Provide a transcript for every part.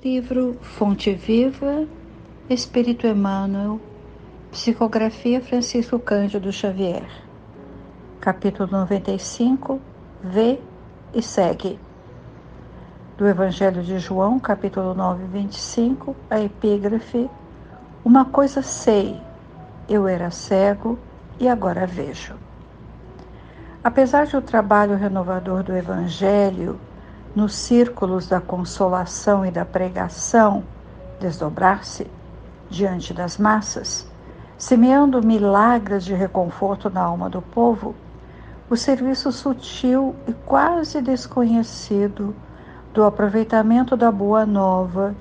Livro Fonte Viva, Espírito Emmanuel, Psicografia Francisco Cândido Xavier. Capítulo 95, Vê e segue. Do Evangelho de João, capítulo 9, 25, a epígrafe: Uma coisa sei, eu era cego e agora vejo. Apesar de o trabalho renovador do Evangelho nos círculos da consolação e da pregação desdobrar-se diante das massas, semeando milagres de reconforto na alma do povo, o serviço sutil e quase desconhecido do aproveitamento da Boa Nova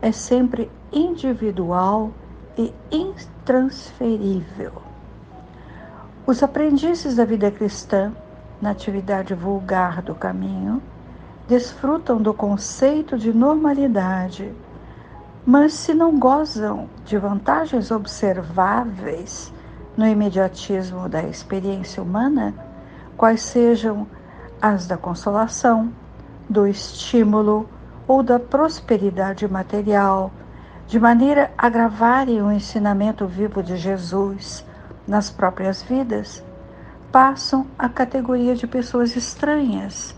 é sempre individual e intransferível. Os aprendizes da vida cristã, na atividade vulgar do caminho, desfrutam do conceito de normalidade, mas se não gozam de vantagens observáveis no imediatismo da experiência humana, quais sejam as da consolação, do estímulo ou da prosperidade material, de maneira a gravarem o ensinamento vivo de Jesus nas próprias vidas, passam à categoria de pessoas estranhas,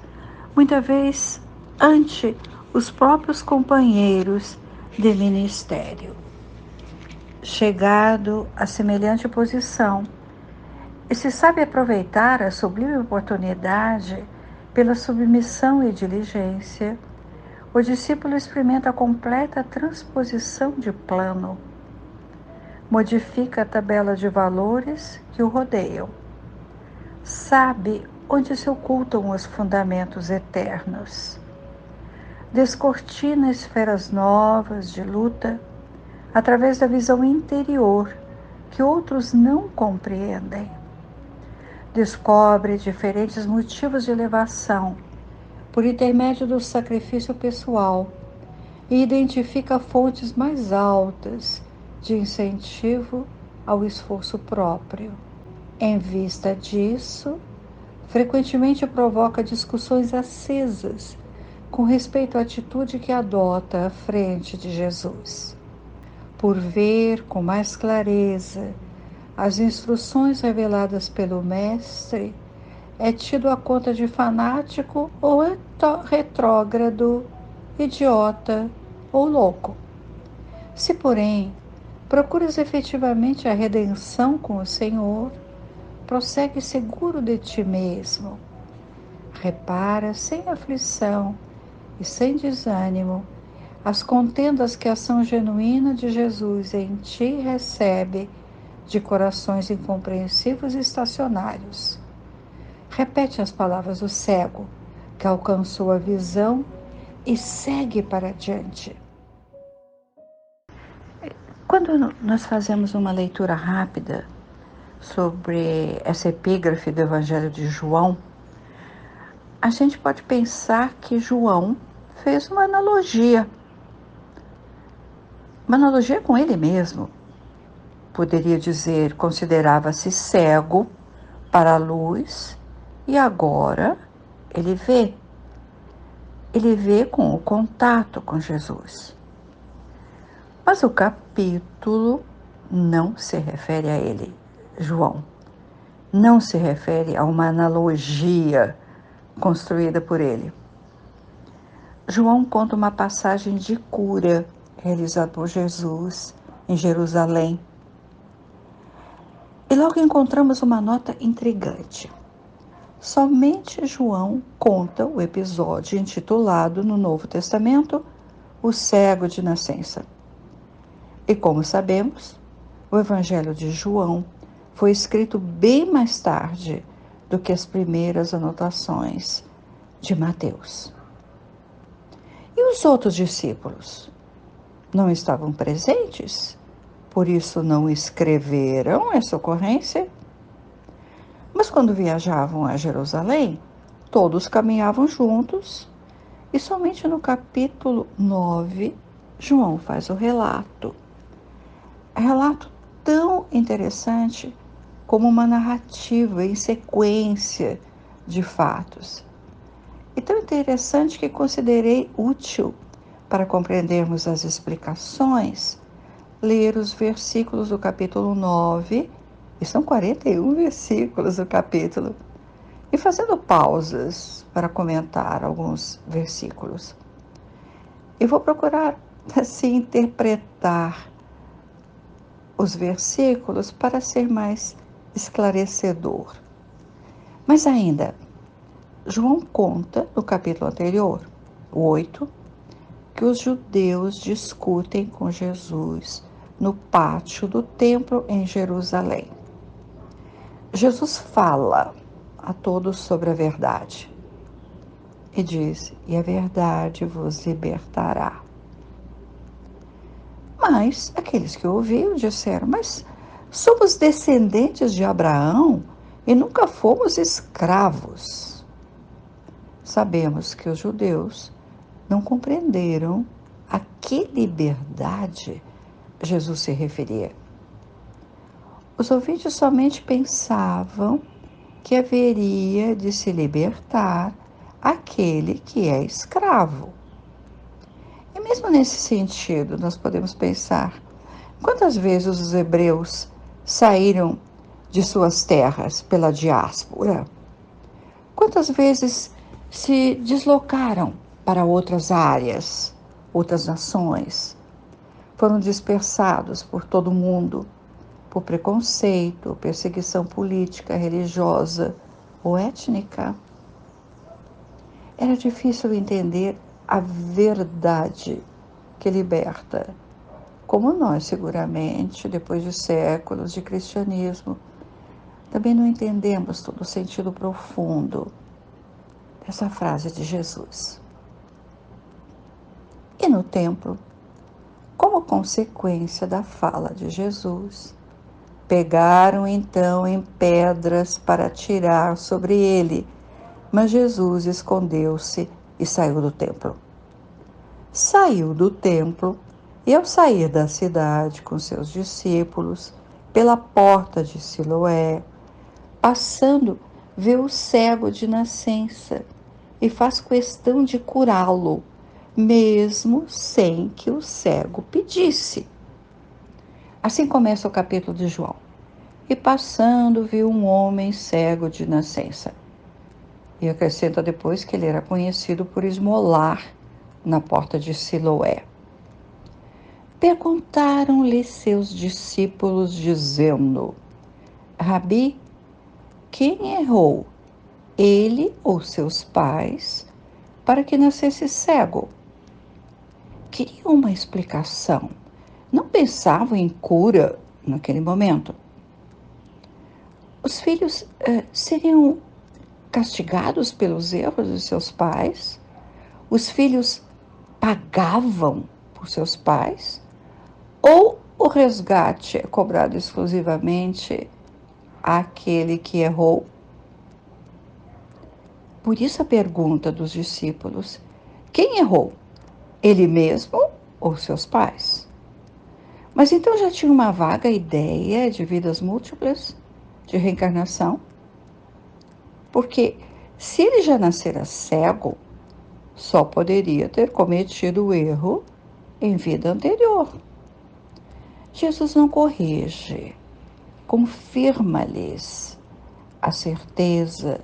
muitas vezes ante os próprios companheiros de ministério. Chegado a semelhante posição, e se sabe aproveitar a sublime oportunidade pela submissão e diligência, o discípulo experimenta a completa transposição de plano, modifica a tabela de valores que o rodeiam, sabe onde se ocultam os fundamentos eternos, descortina esferas novas de luta através da visão interior que outros não compreendem. Descobre diferentes motivos de elevação por intermédio do sacrifício pessoal e identifica fontes mais altas de incentivo ao esforço próprio. Em vista disso, frequentemente provoca discussões acesas com respeito à atitude que adota à frente de Jesus. Por ver com mais clareza as instruções reveladas pelo Mestre, é tido a conta de fanático ou retrógrado, idiota ou louco. Se, porém, procuras efetivamente a redenção com o Senhor, prossegue seguro de ti mesmo. Repara sem aflição e sem desânimo as contendas que a ação genuína de Jesus em ti recebe de corações incompreensivos e estacionários. Repete as palavras do cego, que alcançou a visão e segue para diante. Quando nós fazemos uma leitura rápida sobre essa epígrafe do Evangelho de João, a gente pode pensar que João fez uma analogia com ele mesmo. Poderia dizer, considerava-se cego para a luz e agora ele vê. Ele vê com o contato com Jesus. Mas o capítulo não se refere a ele, João. Não se refere a uma analogia construída por ele. João conta uma passagem de cura realizada por Jesus em Jerusalém. E logo encontramos uma nota intrigante. Somente João conta o episódio intitulado no Novo Testamento O Cego de Nascença. E como sabemos, o Evangelho de João foi escrito bem mais tarde do que as primeiras anotações de Mateus. E os outros discípulos? Não estavam presentes? Por isso não escreveram essa ocorrência? Mas quando viajavam a Jerusalém, todos caminhavam juntos e somente no capítulo 9, João faz o relato. Relato tão interessante como uma narrativa em sequência de fatos. E tão interessante que considerei útil para compreendermos as explicações, ler os versículos do capítulo 9, e são 41 versículos do capítulo, e fazendo pausas para comentar alguns versículos. Eu vou procurar, assim, interpretar os versículos para ser mais esclarecedor. Mas ainda, João conta no capítulo anterior, o 8, que os judeus discutem com Jesus no pátio do templo em Jerusalém. Jesus fala a todos sobre a verdade e diz: "E a verdade vos libertará." Mas aqueles que ouviram disseram: "Mas somos descendentes de Abraão e nunca fomos escravos." Sabemos que os judeus não compreenderam a que liberdade Jesus se referia. Os ouvintes somente pensavam que haveria de se libertar aquele que é escravo. E mesmo nesse sentido, nós podemos pensar: quantas vezes os hebreus saíram de suas terras pela diáspora? Quantas vezes se deslocaram para outras áreas, outras nações? Foram dispersados por todo o mundo, por preconceito, perseguição política, religiosa ou étnica. Era difícil entender a verdade que liberta, como nós, seguramente, depois de séculos de cristianismo, também não entendemos todo o sentido profundo dessa frase de Jesus. E no templo, como consequência da fala de Jesus, pegaram então em pedras para atirar sobre ele, mas Jesus escondeu-se e saiu do templo. Saiu do templo e, ao sair da cidade com seus discípulos, pela porta de Siloé, passando, vê o cego de nascença e faz questão de curá-lo, mesmo sem que o cego pedisse. Assim começa o capítulo de João. E passando, viu um homem cego de nascença. E acrescenta depois que ele era conhecido por esmolar na porta de Siloé. Perguntaram-lhe seus discípulos, dizendo: Rabi, quem errou, ele ou seus pais, para que nascesse cego? Queriam uma explicação. Não pensavam em cura naquele momento. Os filhos seriam castigados pelos erros de seus pais? Os filhos pagavam por seus pais? Ou o resgate é cobrado exclusivamente àquele que errou? Por isso a pergunta dos discípulos: quem errou? Ele mesmo ou seus pais? Mas então já tinha uma vaga ideia de vidas múltiplas, de reencarnação? Porque se ele já nascera cego, só poderia ter cometido o erro em vida anterior. Jesus não corrige, confirma-lhes a certeza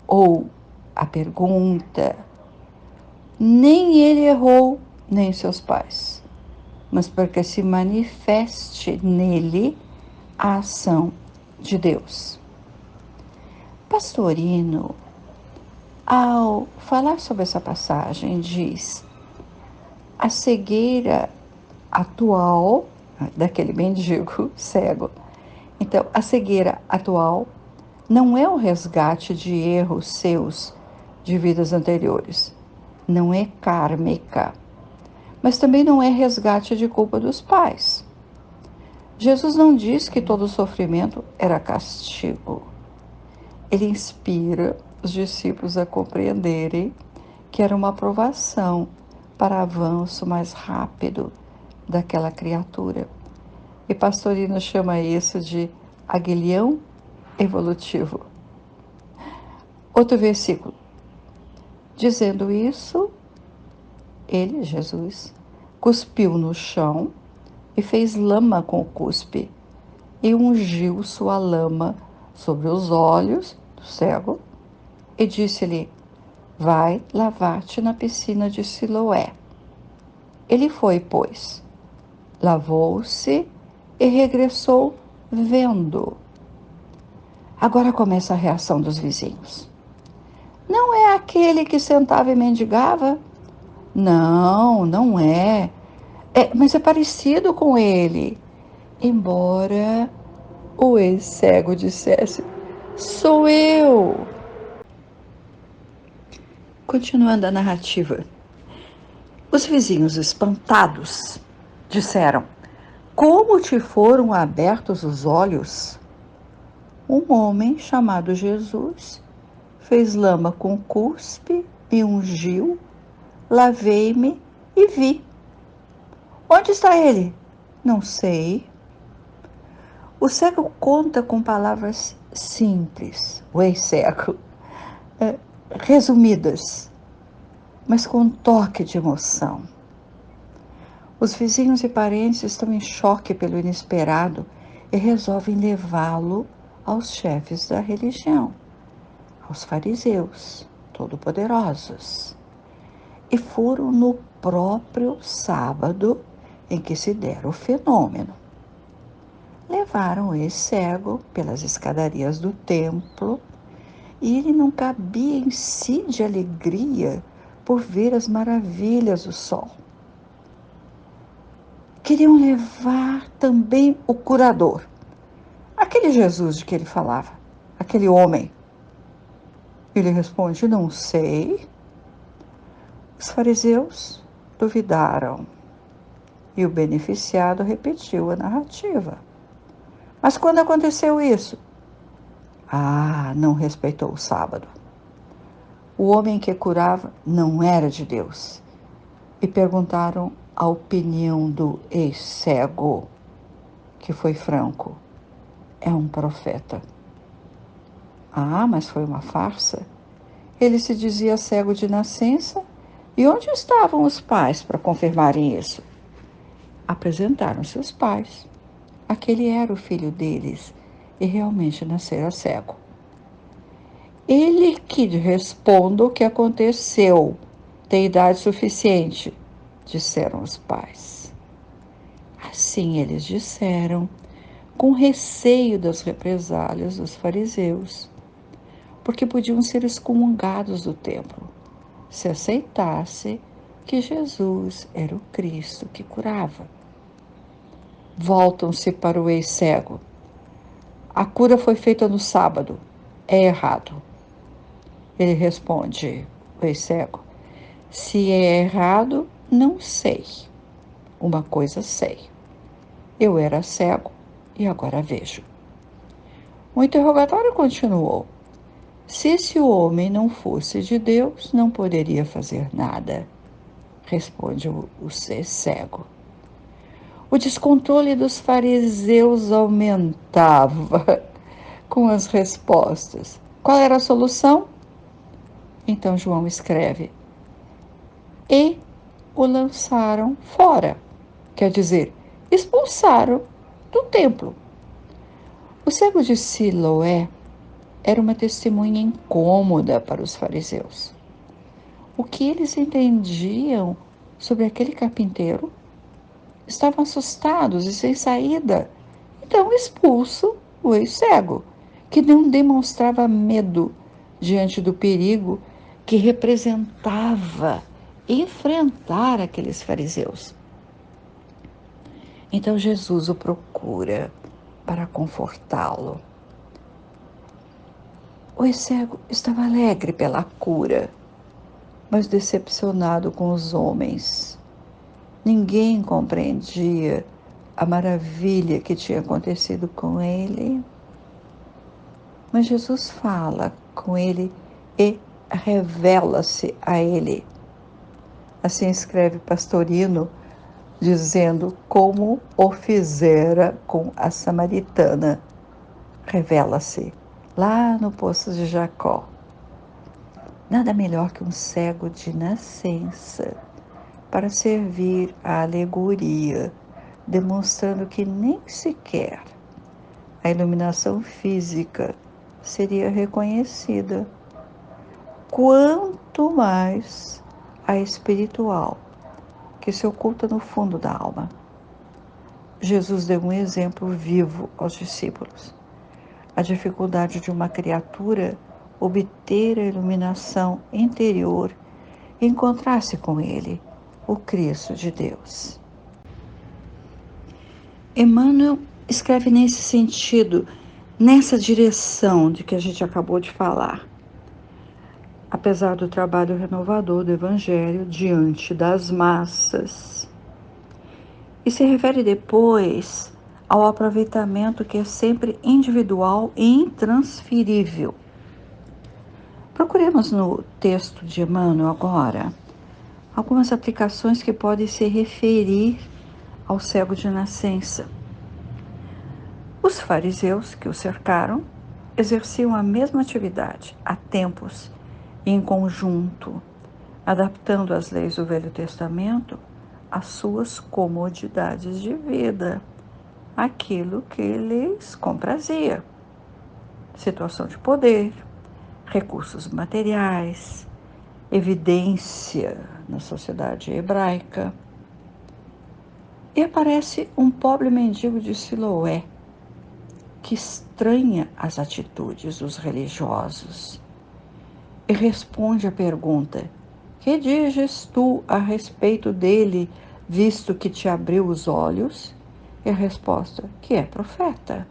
ou a pergunta. Nem ele errou, nem seus pais, mas para que se manifeste nele a ação de Deus. Pastorino, ao falar sobre essa passagem, diz: a cegueira atual daquele mendigo cego. Então, a cegueira atual não é o resgate de erros seus de vidas anteriores, não é kármica, mas também não é resgate de culpa dos pais. Jesus não diz que todo sofrimento era castigo. Ele inspira os discípulos a compreenderem que era uma aprovação para avanço mais rápido daquela criatura. E Pastorino chama isso de aguilhão evolutivo. Outro versículo. Dizendo isso, Ele, Jesus, cuspiu no chão e fez lama com o cuspe e ungiu sua lama sobre os olhos do cego e disse-lhe: vai lavar-te na piscina de Siloé. Ele foi, pois, lavou-se e regressou vendo. Agora começa a reação dos vizinhos. Não é aquele que sentava e mendigava? Não, não é. Mas é parecido com ele. Embora o ex-cego dissesse: sou eu. Continuando a narrativa. Os vizinhos, espantados, disseram: como te foram abertos os olhos? Um homem chamado Jesus fez lama com cuspe, me ungiu, lavei-me e vi. Onde está ele? Não sei. O cego conta com palavras simples, o ex-cego, resumidas, mas com um toque de emoção. Os vizinhos e parentes estão em choque pelo inesperado e resolvem levá-lo aos chefes da religião, aos fariseus, todo-poderosos. E foram no próprio sábado em que se dera o fenômeno. Levaram esse cego pelas escadarias do templo e ele não cabia em si de alegria por ver as maravilhas do sol. Queriam levar também o curador, aquele Jesus de que ele falava, aquele homem. Ele responde: não sei. Os fariseus duvidaram e o beneficiado repetiu a narrativa. Mas quando aconteceu isso? Não respeitou o sábado. O homem que curava não era de Deus. E perguntaram a opinião do ex-cego, que foi franco: é um profeta. Mas foi uma farsa. Ele se dizia cego de nascença. E onde estavam os pais para confirmarem isso? Apresentaram-se os pais. Aquele era o filho deles e realmente nascera cego. Ele que responda o que aconteceu. Tem idade suficiente, disseram os pais. Assim eles disseram, com receio das represálias dos fariseus, porque podiam ser excomungados do templo, se aceitasse que Jesus era o Cristo que curava. Voltam-se para o ex-cego. A cura foi feita no sábado. É errado. Ele responde, o ex-cego: se é errado, não sei. Uma coisa sei. Eu era cego e agora vejo. O interrogatório continuou. Se esse homem não fosse de Deus, não poderia fazer nada, responde o ser cego. O descontrole dos fariseus aumentava com as respostas. Qual era a solução? Então João escreve: e o lançaram fora, quer dizer, expulsaram do templo. O cego de Siloé era uma testemunha incômoda para os fariseus. O que eles entendiam sobre aquele carpinteiro? Estavam assustados e sem saída. Então expulso o ex-cego, que não demonstrava medo diante do perigo que representava enfrentar aqueles fariseus. Então Jesus o procura para confortá-lo. O ex-cego estava alegre pela cura, mas decepcionado com os homens. Ninguém compreendia a maravilha que tinha acontecido com ele. Mas Jesus fala com ele e revela-se a ele. Assim escreve Pastorino, dizendo como o fizera com a samaritana. Revela-se lá no poço de Jacó. Nada melhor que um cego de nascença para servir a alegoria, demonstrando que nem sequer a iluminação física seria reconhecida, quanto mais a espiritual, que se oculta no fundo da alma. Jesus deu um exemplo vivo aos discípulos. A dificuldade de uma criatura obter a iluminação interior e encontrar-se com Ele, o Cristo de Deus. Emmanuel escreve nesse sentido, nessa direção de que a gente acabou de falar. Apesar do trabalho renovador do Evangelho diante das massas. E se refere depois ao aproveitamento que é sempre individual e intransferível. Procuremos no texto de Emmanuel agora algumas aplicações que podem se referir ao cego de nascença. Os fariseus que o cercaram exerciam a mesma atividade há tempos, em conjunto, adaptando as leis do Velho Testamento às suas comodidades de vida, aquilo que lhes comprazia. Situação de poder, recursos materiais, evidência na sociedade hebraica. E aparece um pobre mendigo de Siloé, que estranha as atitudes dos religiosos e responde à pergunta: que dizes tu a respeito dele, visto que te abriu os olhos? E a resposta: que é profeta.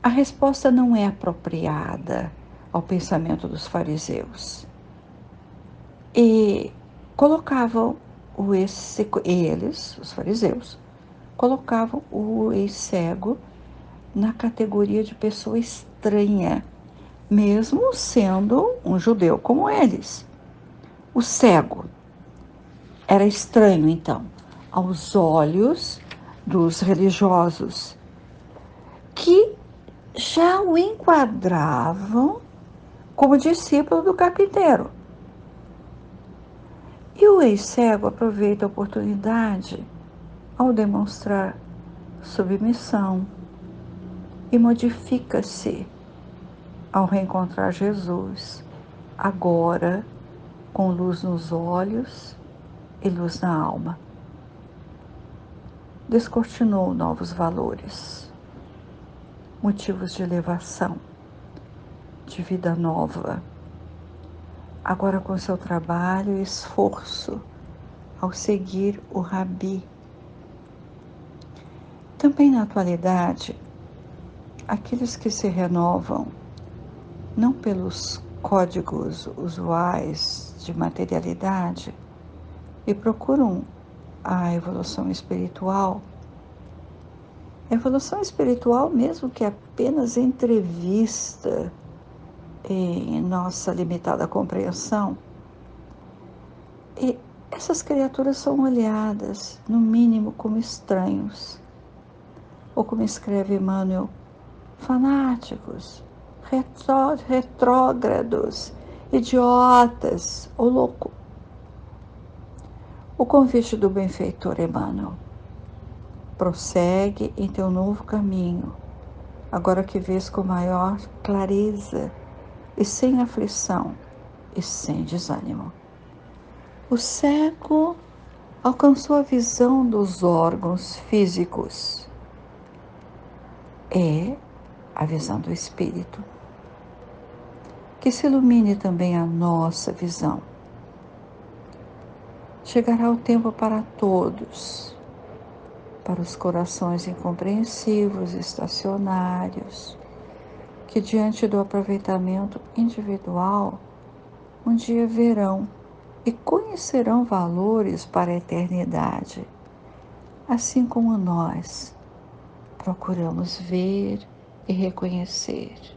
A resposta não é apropriada ao pensamento dos fariseus. E colocavam eles, os fariseus, colocavam o ex-cego na categoria de pessoa estranha, mesmo sendo um judeu como eles. O cego era estranho, então, aos olhos dos religiosos, que já o enquadravam como discípulo do carpinteiro. E o ex-cego aproveita a oportunidade ao demonstrar submissão e modifica-se ao reencontrar Jesus, agora com luz nos olhos e luz na alma. Descortinou novos valores, motivos de elevação, de vida nova, agora com seu trabalho e esforço ao seguir o Rabi. Também na atualidade, aqueles que se renovam não pelos códigos usuais de materialidade e procuram a evolução espiritual mesmo que apenas entrevista em nossa limitada compreensão, e essas criaturas são olhadas, no mínimo, como estranhos, ou como escreve Emmanuel, fanáticos, retrógrados, idiotas ou loucos. O convite do benfeitor Emmanuel: prossegue em teu novo caminho, agora que vês com maior clareza e sem aflição e sem desânimo. O cego alcançou a visão dos órgãos físicos. É a visão do espírito. Que se ilumine também a nossa visão. Chegará o tempo para todos, para os corações incompreensivos, estacionários, que diante do aproveitamento individual, um dia verão e conhecerão valores para a eternidade, assim como nós procuramos ver e reconhecer.